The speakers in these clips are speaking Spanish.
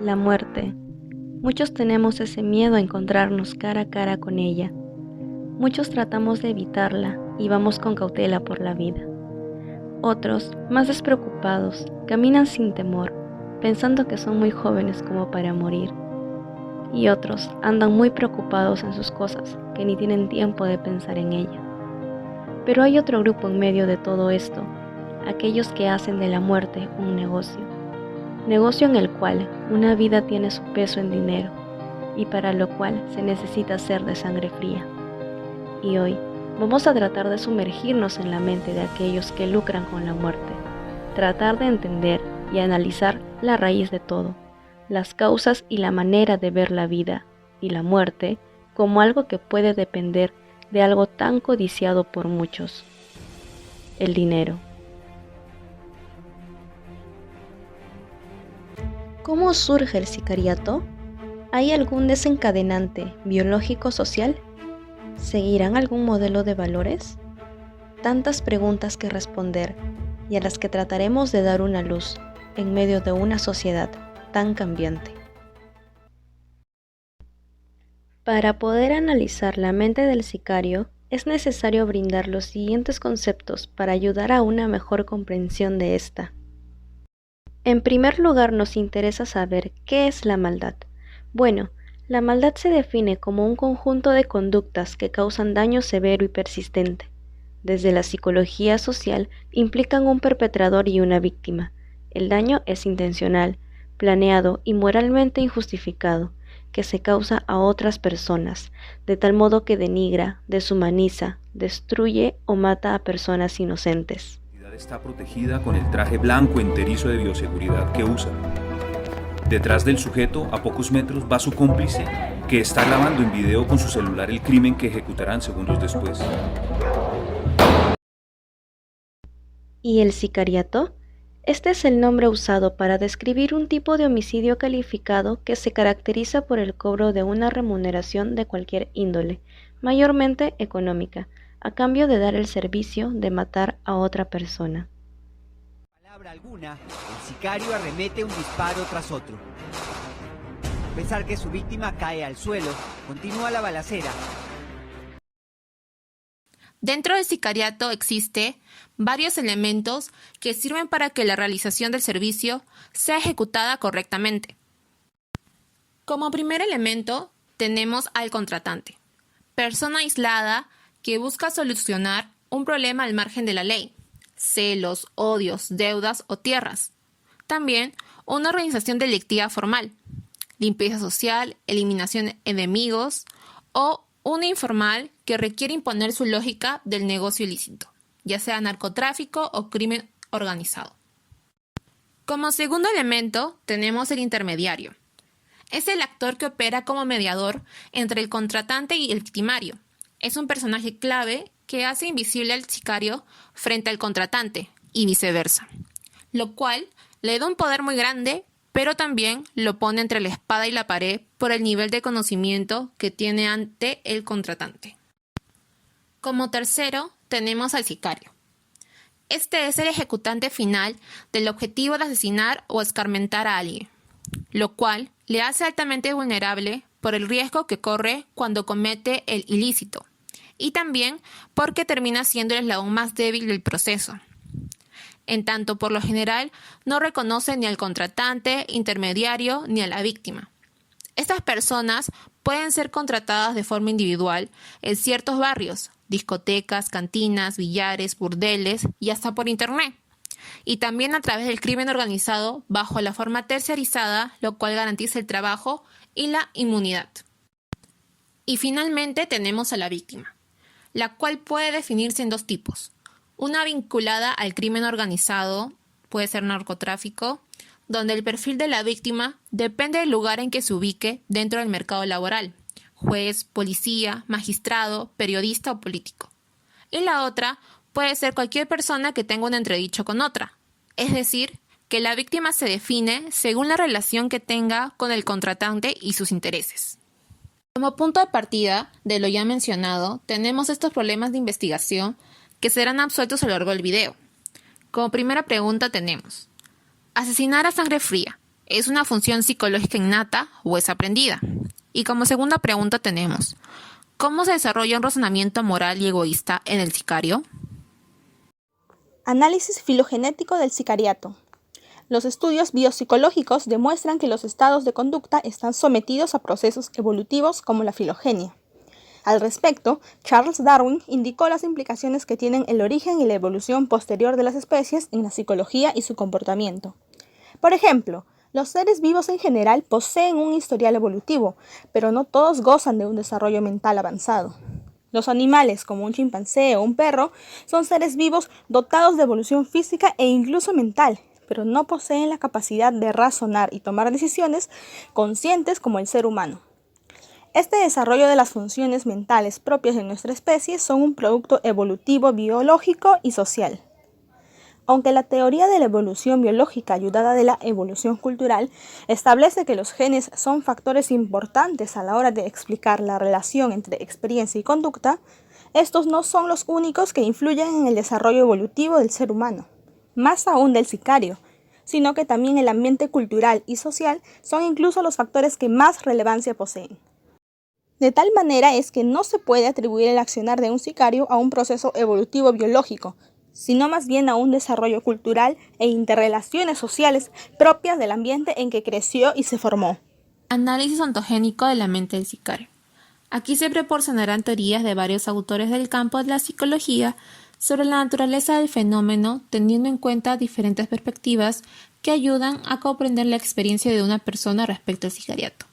La muerte. Muchos tenemos ese miedo a encontrarnos cara a cara con ella. Muchos tratamos de evitarla y vamos con cautela por la vida. Otros, más despreocupados, caminan sin temor, pensando que son muy jóvenes como para morir. Y otros andan muy preocupados en sus cosas, que ni tienen tiempo de pensar en ella. Pero hay otro grupo en medio de todo esto, aquellos que hacen de la muerte un negocio en el cual una vida tiene su peso en dinero y para lo cual se necesita ser de sangre fría. Y hoy vamos a tratar de sumergirnos en la mente de aquellos que lucran con la muerte, tratar de entender y analizar la raíz de todo, las causas y la manera de ver la vida y la muerte como algo que puede depender de algo tan codiciado por muchos, el dinero. ¿Cómo surge el sicariato? ¿Hay algún desencadenante biológico-social? ¿Seguirán algún modelo de valores? Tantas preguntas que responder y a las que trataremos de dar una luz en medio de una sociedad tan cambiante. Para poder analizar la mente del sicario, es necesario brindar los siguientes conceptos para ayudar a una mejor comprensión de esta. En primer lugar, nos interesa saber qué es la maldad. Bueno, la maldad se define como un conjunto de conductas que causan daño severo y persistente. Desde la psicología social, implican un perpetrador y una víctima. El daño es intencional, planeado y moralmente injustificado, que se causa a otras personas, de tal modo que denigra, deshumaniza, destruye o mata a personas inocentes. Está protegida con el traje blanco enterizo de bioseguridad que usa. Detrás del sujeto, a pocos metros, va su cómplice, que está grabando en video con su celular el crimen que ejecutarán segundos después. ¿Y el sicariato? Este es el nombre usado para describir un tipo de homicidio calificado que se caracteriza por el cobro de una remuneración de cualquier índole, mayormente económica, a cambio de dar el servicio de matar a otra persona. Palabra alguna, el sicario arremete un disparo tras otro. Al pensar que su víctima cae al suelo, continúa la balacera. Dentro del sicariato existe varios elementos que sirven para que la realización del servicio sea ejecutada correctamente. Como primer elemento tenemos al contratante, persona aislada que busca solucionar un problema al margen de la ley, celos, odios, deudas o tierras. También una organización delictiva formal, limpieza social, eliminación de enemigos o una informal que requiere imponer su lógica del negocio ilícito, ya sea narcotráfico o crimen organizado. Como segundo elemento tenemos el intermediario. Es el actor que opera como mediador entre el contratante y el victimario. Es un personaje clave que hace invisible al sicario frente al contratante y viceversa, lo cual le da un poder muy grande, pero también lo pone entre la espada y la pared por el nivel de conocimiento que tiene ante el contratante. Como tercero, tenemos al sicario. Este es el ejecutante final del objetivo de asesinar o escarmentar a alguien, lo cual le hace altamente vulnerable por el riesgo que corre cuando comete el ilícito, y también porque termina siendo el eslabón más débil del proceso. En tanto, por lo general, no reconoce ni al contratante, intermediario, ni a la víctima. Estas personas pueden ser contratadas de forma individual en ciertos barrios, discotecas, cantinas, billares, burdeles y hasta por internet. Y también a través del crimen organizado bajo la forma terciarizada, lo cual garantiza el trabajo y la inmunidad. Y finalmente tenemos a la víctima, la cual puede definirse en dos tipos. Una vinculada al crimen organizado, puede ser narcotráfico, donde el perfil de la víctima depende del lugar en que se ubique dentro del mercado laboral, juez, policía, magistrado, periodista o político. Y la otra puede ser cualquier persona que tenga un entredicho con otra, es decir, que la víctima se define según la relación que tenga con el contratante y sus intereses. Como punto de partida de lo ya mencionado, tenemos estos problemas de investigación que serán absueltos a lo largo del video. Como primera pregunta tenemos: asesinar a sangre fría. ¿Es una función psicológica innata o es aprendida? Y como segunda pregunta tenemos, ¿cómo se desarrolla un razonamiento moral y egoísta en el sicario? Análisis filogenético del sicariato. Los estudios biopsicológicos demuestran que los estados de conducta están sometidos a procesos evolutivos como la filogenia. Al respecto, Charles Darwin indicó las implicaciones que tienen el origen y la evolución posterior de las especies en la psicología y su comportamiento. Por ejemplo, los seres vivos en general poseen un historial evolutivo, pero no todos gozan de un desarrollo mental avanzado. Los animales, como un chimpancé o un perro, son seres vivos dotados de evolución física e incluso mental, pero no poseen la capacidad de razonar y tomar decisiones conscientes como el ser humano. Este desarrollo de las funciones mentales propias de nuestra especie son un producto evolutivo biológico y social. Aunque la teoría de la evolución biológica ayudada de la evolución cultural establece que los genes son factores importantes a la hora de explicar la relación entre experiencia y conducta, estos no son los únicos que influyen en el desarrollo evolutivo del ser humano, más aún del sicario, sino que también el ambiente cultural y social son incluso los factores que más relevancia poseen. De tal manera es que no se puede atribuir el accionar de un sicario a un proceso evolutivo biológico, sino más bien a un desarrollo cultural e interrelaciones sociales propias del ambiente en que creció y se formó. Análisis ontogénico de la mente del sicario. Aquí se proporcionarán teorías de varios autores del campo de la psicología sobre la naturaleza del fenómeno, teniendo en cuenta diferentes perspectivas que ayudan a comprender la experiencia de una persona respecto al sicariato.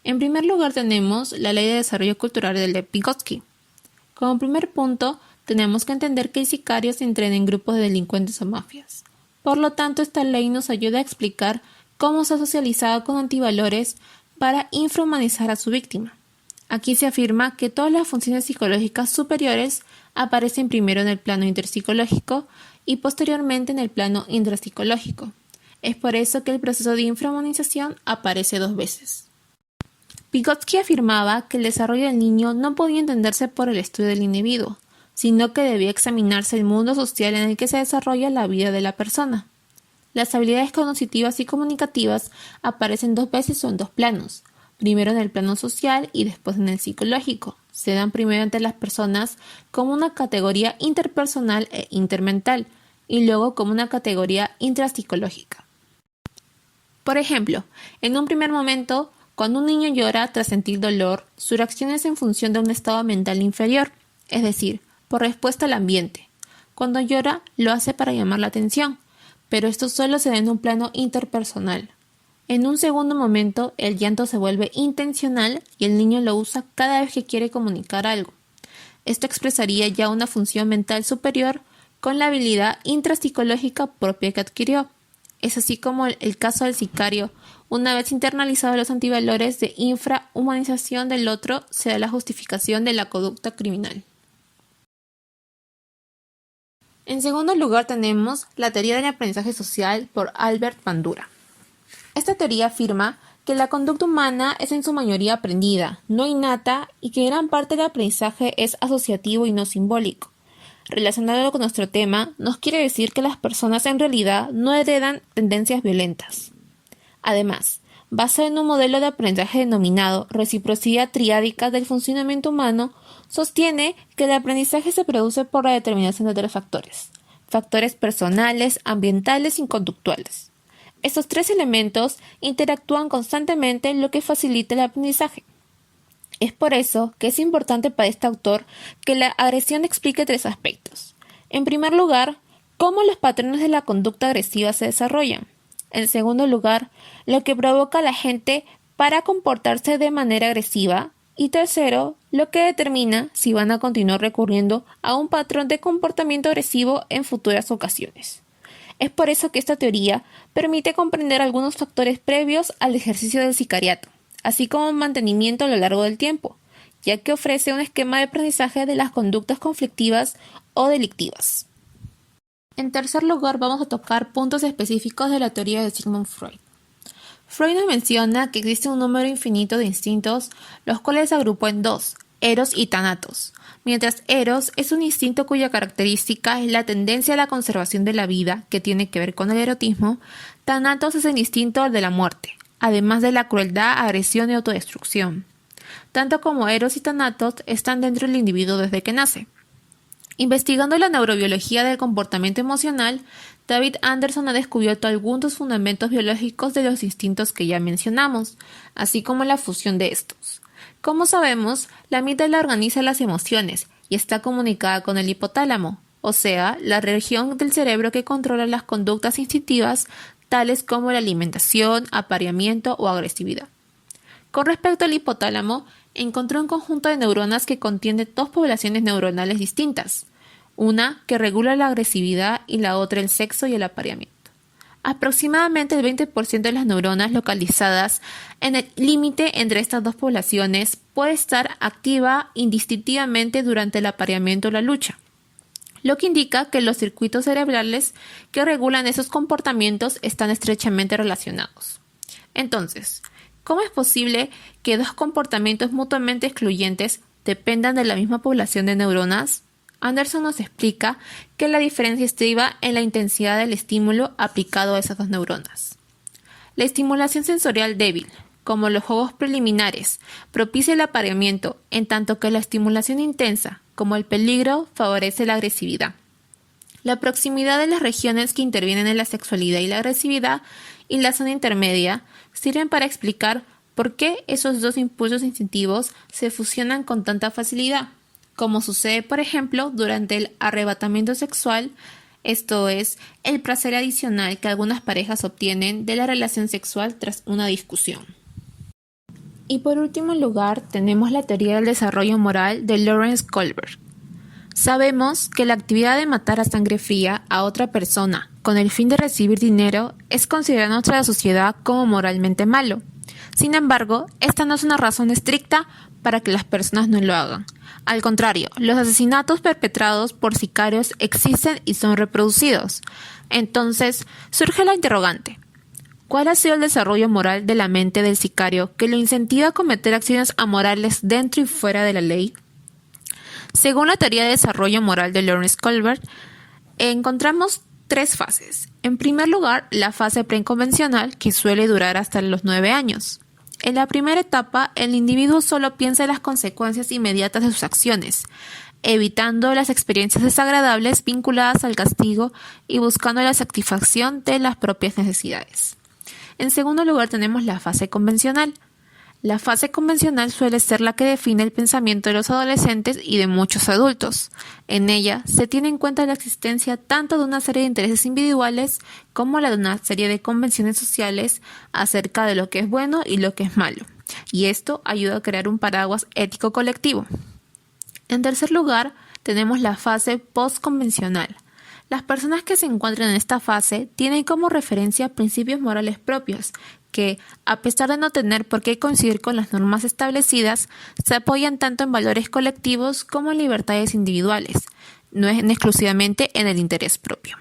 En primer lugar tenemos la Ley de Desarrollo Cultural de Vygotsky. Como primer punto, tenemos que entender que el sicario se entrena en grupos de delincuentes o mafias. Por lo tanto, esta ley nos ayuda a explicar cómo se ha socializado con antivalores para infrahumanizar a su víctima. Aquí se afirma que todas las funciones psicológicas superiores aparecen primero en el plano interpsicológico y posteriormente en el plano intrapsicológico. Es por eso que el proceso de infrahumanización aparece 2 veces. Vygotsky afirmaba que el desarrollo del niño no podía entenderse por el estudio del individuo, sino que debía examinarse el mundo social en el que se desarrolla la vida de la persona. Las habilidades cognitivas y comunicativas aparecen 2 veces o en 2 planos, primero en el plano social y después en el psicológico. Se dan primero entre las personas como una categoría interpersonal e intermental, y luego como una categoría intrapsicológica. Por ejemplo, en un primer momento, cuando un niño llora tras sentir dolor, su reacción es en función de un estado mental inferior, es decir, por respuesta al ambiente. Cuando llora, lo hace para llamar la atención, pero esto solo se da en un plano interpersonal. En un segundo momento, el llanto se vuelve intencional y el niño lo usa cada vez que quiere comunicar algo. Esto expresaría ya una función mental superior con la habilidad intrapsicológica propia que adquirió. Es así como el caso del sicario, una vez internalizados los antivalores de infrahumanización del otro, se da la justificación de la conducta criminal. En segundo lugar tenemos la teoría del aprendizaje social por Albert Bandura. Esta teoría afirma que la conducta humana es en su mayoría aprendida, no innata, y que gran parte del aprendizaje es asociativo y no simbólico. Relacionado con nuestro tema, nos quiere decir que las personas en realidad no heredan tendencias violentas. Además, basado en un modelo de aprendizaje denominado reciprocidad triádica del funcionamiento humano, sostiene que el aprendizaje se produce por la determinación de 3 factores personales, ambientales y conductuales. Estos 3 elementos interactúan constantemente, lo que facilita el aprendizaje. Es por eso que es importante para este autor que la agresión explique 3 aspectos. En primer lugar, cómo los patrones de la conducta agresiva se desarrollan. En segundo lugar, lo que provoca a la gente para comportarse de manera agresiva. Y tercero, lo que determina si van a continuar recurriendo a un patrón de comportamiento agresivo en futuras ocasiones. Es por eso que esta teoría permite comprender algunos factores previos al ejercicio del sicariato, así como un mantenimiento a lo largo del tiempo, ya que ofrece un esquema de aprendizaje de las conductas conflictivas o delictivas. En tercer lugar, vamos a tocar puntos específicos de la teoría de Sigmund Freud. Freud nos menciona que existe un número infinito de instintos, los cuales agrupó en 2, Eros y Thanatos. Mientras Eros es un instinto cuya característica es la tendencia a la conservación de la vida, que tiene que ver con el erotismo, Thanatos es el instinto de la muerte, además de la crueldad, agresión y autodestrucción. Tanto como Eros y Thanatos están dentro del individuo desde que nace. Investigando la neurobiología del comportamiento emocional, David Anderson ha descubierto algunos fundamentos biológicos de los instintos que ya mencionamos, así como la fusión de estos. Como sabemos, la amígdala organiza las emociones y está comunicada con el hipotálamo, o sea, la región del cerebro que controla las conductas instintivas tales como la alimentación, apareamiento o agresividad. Con respecto al hipotálamo, encontró un conjunto de neuronas que contiene dos poblaciones neuronales distintas, una que regula la agresividad y la otra el sexo y el apareamiento. Aproximadamente el 20% de las neuronas localizadas en el límite entre estas dos poblaciones puede estar activa indistintivamente durante el apareamiento o la lucha, lo que indica que los circuitos cerebrales que regulan esos comportamientos están estrechamente relacionados. Entonces, ¿cómo es posible que dos comportamientos mutuamente excluyentes dependan de la misma población de neuronas? Anderson nos explica que la diferencia estriba en la intensidad del estímulo aplicado a esas dos neuronas. La estimulación sensorial débil, como los juegos preliminares, propicia el apareamiento, en tanto que la estimulación intensa, como el peligro, favorece la agresividad. La proximidad de las regiones que intervienen en la sexualidad y la agresividad y la zona intermedia sirven para explicar por qué esos dos impulsos instintivos se fusionan con tanta facilidad, como sucede, por ejemplo, durante el arrebatamiento sexual, esto es, el placer adicional que algunas parejas obtienen de la relación sexual tras una discusión. Y por último lugar, tenemos la teoría del desarrollo moral de Lawrence Kohlberg. Sabemos que la actividad de matar a sangre fría a otra persona con el fin de recibir dinero es considerada en nuestra sociedad como moralmente malo. Sin embargo, esta no es una razón estricta para que las personas no lo hagan. Al contrario, los asesinatos perpetrados por sicarios existen y son reproducidos. Entonces, surge la interrogante: ¿cuál ha sido el desarrollo moral de la mente del sicario que lo incentiva a cometer acciones amorales dentro y fuera de la ley? Según la teoría de desarrollo moral de Lawrence Kohlberg, encontramos tres fases. En primer lugar, la fase preconvencional, que suele durar hasta los 9 años. En la primera etapa, el individuo solo piensa en las consecuencias inmediatas de sus acciones, evitando las experiencias desagradables vinculadas al castigo y buscando la satisfacción de las propias necesidades. En segundo lugar, tenemos la fase convencional. La fase convencional suele ser la que define el pensamiento de los adolescentes y de muchos adultos. En ella se tiene en cuenta la existencia tanto de una serie de intereses individuales como la de una serie de convenciones sociales acerca de lo que es bueno y lo que es malo, y esto ayuda a crear un paraguas ético colectivo. En tercer lugar, tenemos la fase postconvencional. Las personas que se encuentran en esta fase tienen como referencia principios morales propios que, a pesar de no tener por qué coincidir con las normas establecidas, se apoyan tanto en valores colectivos como en libertades individuales, no es exclusivamente en el interés propio.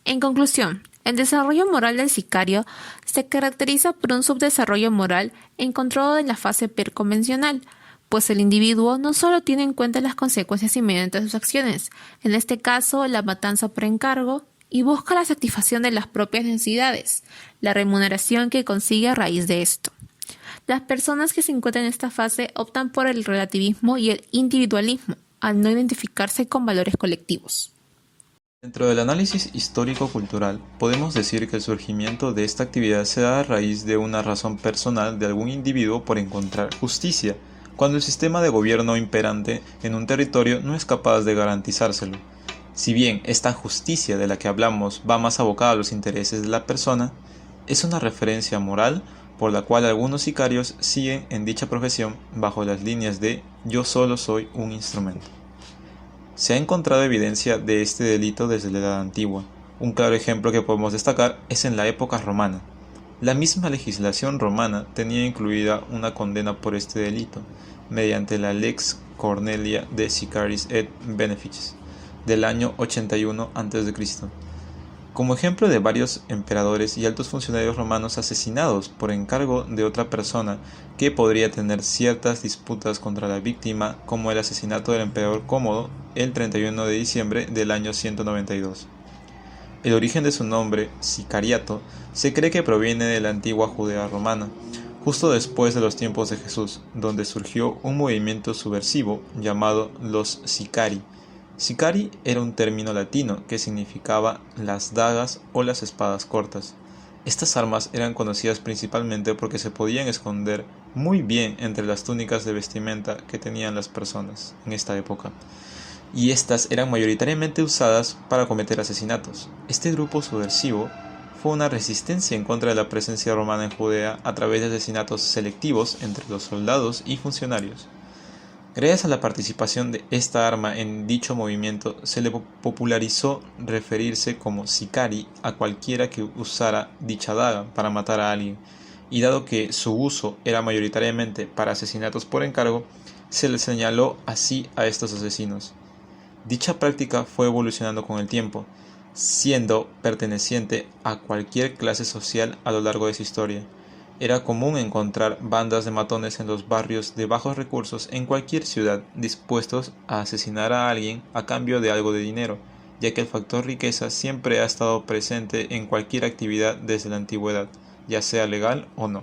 En conclusión, el desarrollo moral del sicario se caracteriza por un subdesarrollo moral encontrado en la fase preconvencional, pues el individuo no solo tiene en cuenta las consecuencias inmediatas de sus acciones, en este caso la matanza por encargo, y busca la satisfacción de las propias necesidades, la remuneración que consigue a raíz de esto. Las personas que se encuentran en esta fase optan por el relativismo y el individualismo, al no identificarse con valores colectivos. Dentro del análisis histórico-cultural, podemos decir que el surgimiento de esta actividad se da a raíz de una razón personal de algún individuo por encontrar justicia, cuando el sistema de gobierno imperante en un territorio no es capaz de garantizárselo. Si bien esta justicia de la que hablamos va más abocada a los intereses de la persona, es una referencia moral por la cual algunos sicarios siguen en dicha profesión bajo las líneas de "yo solo soy un instrumento". Se ha encontrado evidencia de este delito desde la Edad Antigua. Un claro ejemplo que podemos destacar es en la época romana. La misma legislación romana tenía incluida una condena por este delito, mediante la Lex Cornelia de Sicaris et Benefices, del año 81 a.C. como ejemplo de varios emperadores y altos funcionarios romanos asesinados por encargo de otra persona que podría tener ciertas disputas contra la víctima, como el asesinato del emperador Cómodo el 31 de diciembre del año 192. El origen de su nombre, sicariato, se cree que proviene de la antigua Judea romana, justo después de los tiempos de Jesús, donde surgió un movimiento subversivo llamado los sicari. Sicari era un término latino que significaba las dagas o las espadas cortas. Estas armas eran conocidas principalmente porque se podían esconder muy bien entre las túnicas de vestimenta que tenían las personas en esta época, y estas eran mayoritariamente usadas para cometer asesinatos. Este grupo subversivo fue una resistencia en contra de la presencia romana en Judea a través de asesinatos selectivos entre los soldados y funcionarios. Gracias a la participación de esta arma en dicho movimiento, se le popularizó referirse como sicari a cualquiera que usara dicha daga para matar a alguien, y dado que su uso era mayoritariamente para asesinatos por encargo, se le señaló así a estos asesinos. Dicha práctica fue evolucionando con el tiempo, siendo perteneciente a cualquier clase social a lo largo de su historia. Era común encontrar bandas de matones en los barrios de bajos recursos en cualquier ciudad dispuestos a asesinar a alguien a cambio de algo de dinero, ya que el factor riqueza siempre ha estado presente en cualquier actividad desde la antigüedad, ya sea legal o no.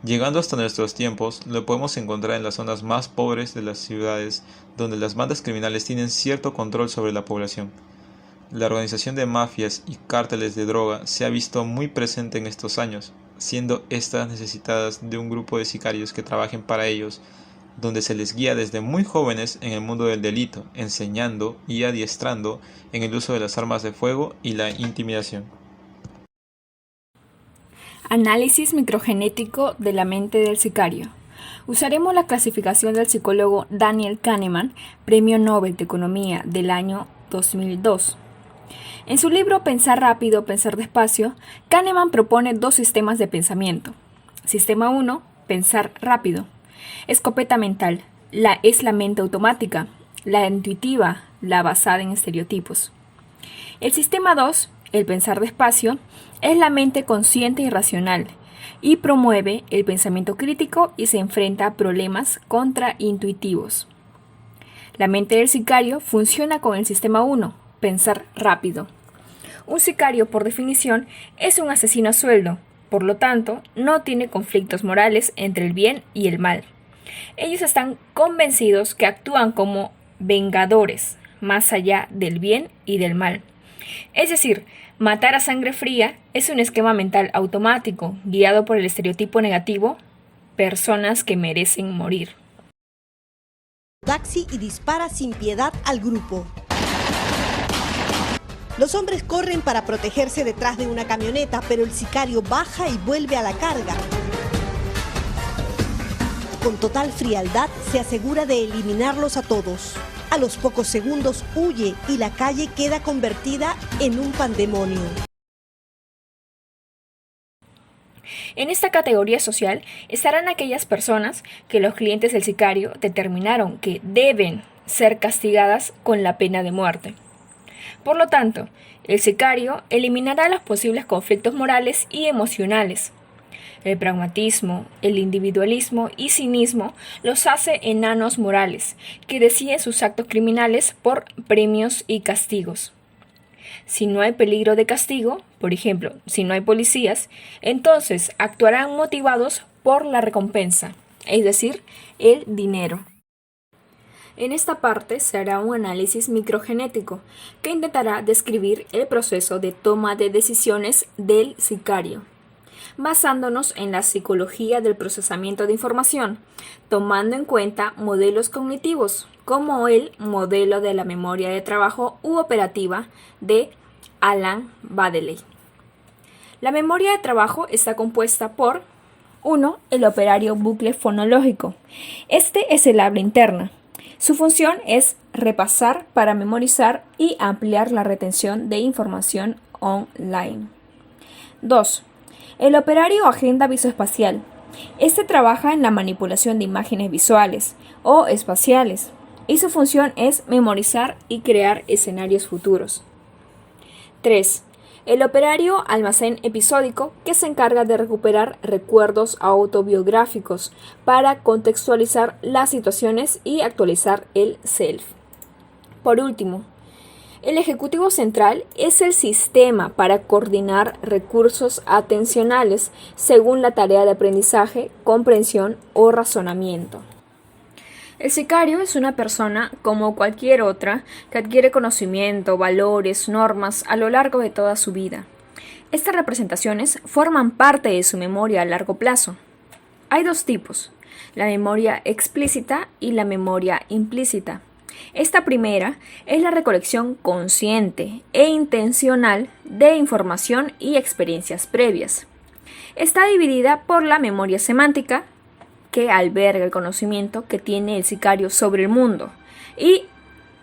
Llegando hasta nuestros tiempos, lo podemos encontrar en las zonas más pobres de las ciudades, donde las bandas criminales tienen cierto control sobre la población. La organización de mafias y cárteles de droga se ha visto muy presente en estos años, siendo estas necesitadas de un grupo de sicarios que trabajen para ellos, donde se les guía desde muy jóvenes en el mundo del delito, enseñando y adiestrando en el uso de las armas de fuego y la intimidación. Análisis microgenético de la mente del sicario. Usaremos la clasificación del psicólogo Daniel Kahneman, Premio Nobel de Economía del año 2002. En su libro Pensar rápido, pensar despacio, Kahneman propone dos sistemas de pensamiento. Sistema 1, pensar rápido. Escopeta mental, es la mente automática, la intuitiva, la basada en estereotipos. El sistema 2, el pensar despacio, es la mente consciente y racional, y promueve el pensamiento crítico y se enfrenta a problemas contraintuitivos. La mente del sicario funciona con el sistema 1, pensar rápido. Un sicario, por definición, es un asesino a sueldo, por lo tanto, no tiene conflictos morales entre el bien y el mal. Ellos están convencidos que actúan como vengadores, más allá del bien y del mal. Es decir, matar a sangre fría es un esquema mental automático, guiado por el estereotipo negativo, personas que merecen morir. Taxi y dispara sin piedad al grupo. Los hombres corren para protegerse detrás de una camioneta, pero el sicario baja y vuelve a la carga. Con total frialdad se asegura de eliminarlos a todos. A los pocos segundos huye y la calle queda convertida en un pandemonio. En esta categoría social estarán aquellas personas que los clientes del sicario determinaron que deben ser castigadas con la pena de muerte. Por lo tanto, el sicario eliminará los posibles conflictos morales y emocionales. El pragmatismo, el individualismo y cinismo los hace enanos morales, que deciden sus actos criminales por premios y castigos. Si no hay peligro de castigo, por ejemplo, si no hay policías, entonces actuarán motivados por la recompensa, es decir, el dinero. En esta parte se hará un análisis microgenético que intentará describir el proceso de toma de decisiones del sicario, basándonos en la psicología del procesamiento de información, tomando en cuenta modelos cognitivos, como el modelo de la memoria de trabajo u operativa de Alan Baddeley. La memoria de trabajo está compuesta por 1. El operario bucle fonológico. Este es el habla interna. Su función es repasar para memorizar y ampliar la retención de información online. 2. El operario agenda visoespacial. Este trabaja en la manipulación de imágenes visuales o espaciales y su función es memorizar y crear escenarios futuros. 3. El operario almacén episódico que se encarga de recuperar recuerdos autobiográficos para contextualizar las situaciones y actualizar el self. Por último, el ejecutivo central es el sistema para coordinar recursos atencionales según la tarea de aprendizaje, comprensión o razonamiento. El sicario es una persona, como cualquier otra, que adquiere conocimiento, valores, normas a lo largo de toda su vida. Estas representaciones forman parte de su memoria a largo plazo. Hay dos tipos, la memoria explícita y la memoria implícita. Esta primera es la recolección consciente e intencional de información y experiencias previas. Está dividida por la memoria semántica, que alberga el conocimiento que tiene el sicario sobre el mundo, y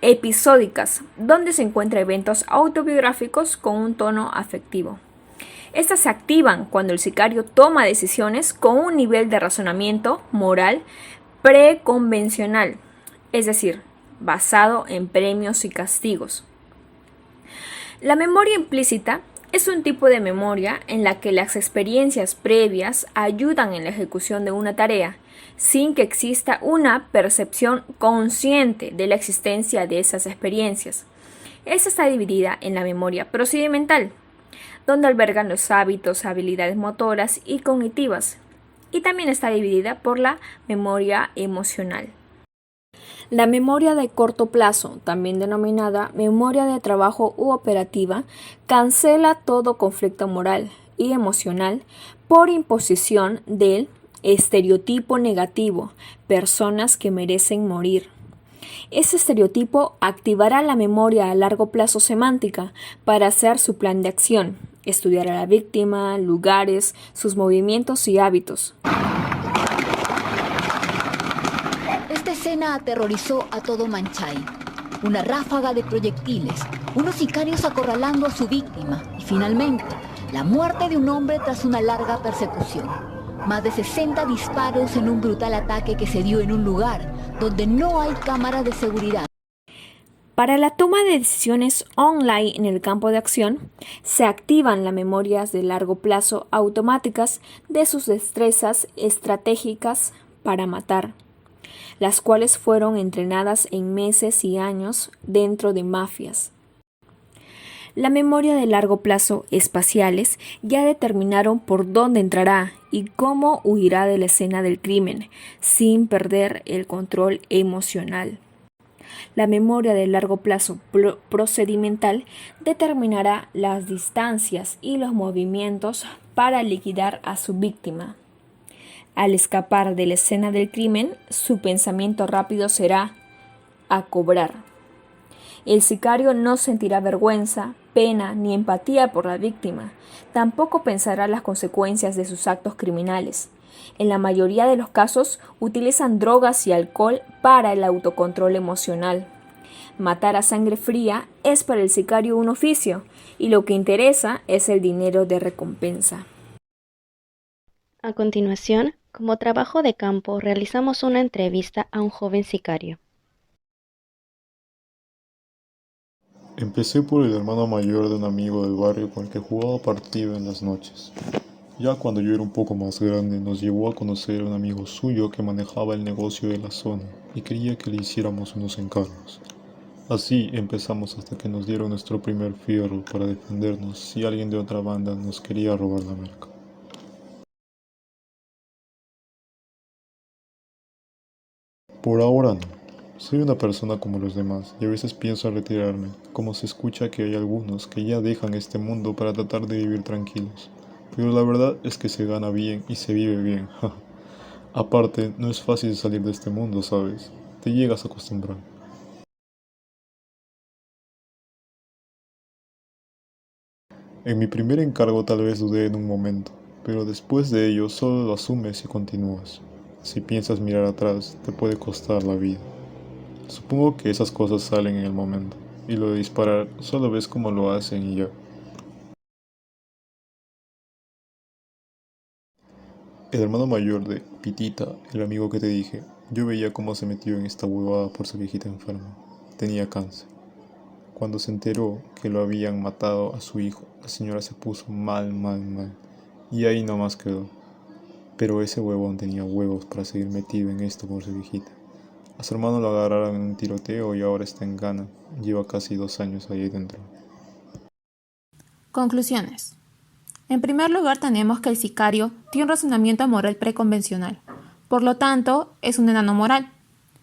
episódicas, donde se encuentran eventos autobiográficos con un tono afectivo. Estas se activan cuando el sicario toma decisiones con un nivel de razonamiento moral preconvencional, es decir, basado en premios y castigos. La memoria implícita es un tipo de memoria en la que las experiencias previas ayudan en la ejecución de una tarea, sin que exista una percepción consciente de la existencia de esas experiencias. Esta está dividida en la memoria procedimental, donde albergan los hábitos, habilidades motoras y cognitivas, y también está dividida por la memoria emocional. La memoria de corto plazo, también denominada memoria de trabajo u operativa, cancela todo conflicto moral y emocional por imposición del estereotipo negativo, personas que merecen morir. Ese estereotipo activará la memoria a largo plazo semántica para hacer su plan de acción, estudiar a la víctima, lugares, sus movimientos y hábitos. Esta escena aterrorizó a todo Manchay. Una ráfaga de proyectiles, unos sicarios acorralando a su víctima y finalmente la muerte de un hombre tras una larga persecución. Más de 60 disparos en un brutal ataque que se dio en un lugar donde no hay cámaras de seguridad. Para la toma de decisiones online en el campo de acción, se activan las memorias de largo plazo automáticas de sus destrezas estratégicas para matar, las cuales fueron entrenadas en meses y años dentro de mafias. La memoria de largo plazo espaciales ya determinaron por dónde entrará y cómo huirá de la escena del crimen, sin perder el control emocional. La memoria de largo plazo procedimental determinará las distancias y los movimientos para liquidar a su víctima. Al escapar de la escena del crimen, su pensamiento rápido será a cobrar. El sicario no sentirá vergüenza, pena ni empatía por la víctima. Tampoco pensará las consecuencias de sus actos criminales. En la mayoría de los casos utilizan drogas y alcohol para el autocontrol emocional. Matar a sangre fría es para el sicario un oficio y lo que interesa es el dinero de recompensa. A continuación, como trabajo de campo, realizamos una entrevista a un joven sicario. Empecé por el hermano mayor de un amigo del barrio con el que jugaba partido en las noches. Ya cuando yo era un poco más grande, nos llevó a conocer a un amigo suyo que manejaba el negocio de la zona y quería que le hiciéramos unos encargos. Así empezamos hasta que nos dieron nuestro primer fierro para defendernos si alguien de otra banda nos quería robar la merca. Por ahora no. Soy una persona como los demás y a veces pienso en retirarme, como se escucha que hay algunos que ya dejan este mundo para tratar de vivir tranquilos. Pero la verdad es que se gana bien y se vive bien. Aparte, no es fácil salir de este mundo, ¿sabes? Te llegas a acostumbrar. En mi primer encargo tal vez dudé en un momento, pero después de ello solo lo asumes y continúas. Si piensas mirar atrás, te puede costar la vida. Supongo que esas cosas salen en el momento, y lo de disparar solo ves cómo lo hacen y ya. El hermano mayor de Pitita, el amigo que te dije, yo veía cómo se metió en esta huevada por su viejita enferma. Tenía cáncer. Cuando se enteró que lo habían matado a su hijo, la señora se puso mal. Y ahí nomás quedó. Pero ese huevón tenía huevos para seguir metido en esto por su viejita. A su hermano lo agarraron en un tiroteo y ahora está en Ghana. Lleva casi 2 años ahí dentro. Conclusiones. En primer lugar tenemos que el sicario tiene un razonamiento moral preconvencional. Por lo tanto, es un enano moral.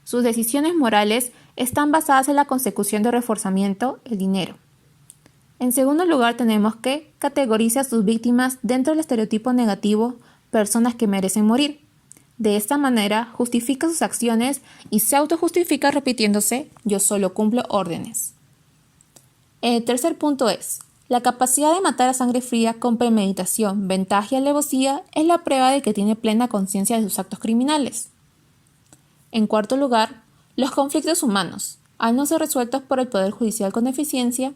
Sus decisiones morales están basadas en la consecución de reforzamiento, el dinero. En segundo lugar tenemos que categoriza a sus víctimas dentro del estereotipo negativo, personas que merecen morir. De esta manera justifica sus acciones y se autojustifica repitiéndose yo solo cumplo órdenes. El tercer punto es, la capacidad de matar a sangre fría con premeditación, ventaja y alevosía es la prueba de que tiene plena conciencia de sus actos criminales. En cuarto lugar, los conflictos humanos, al no ser resueltos por el Poder Judicial con eficiencia,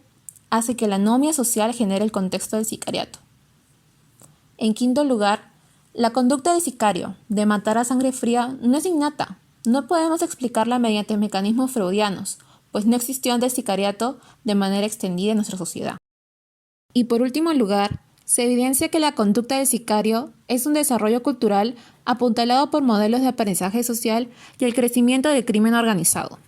hace que la anomia social genere el contexto del sicariato. En quinto lugar, la conducta del sicario, de matar a sangre fría, no es innata. No podemos explicarla mediante mecanismos freudianos, pues no existió antes el sicariato de manera extendida en nuestra sociedad. Y por último lugar, se evidencia que la conducta del sicario es un desarrollo cultural apuntalado por modelos de aprendizaje social y el crecimiento del crimen organizado.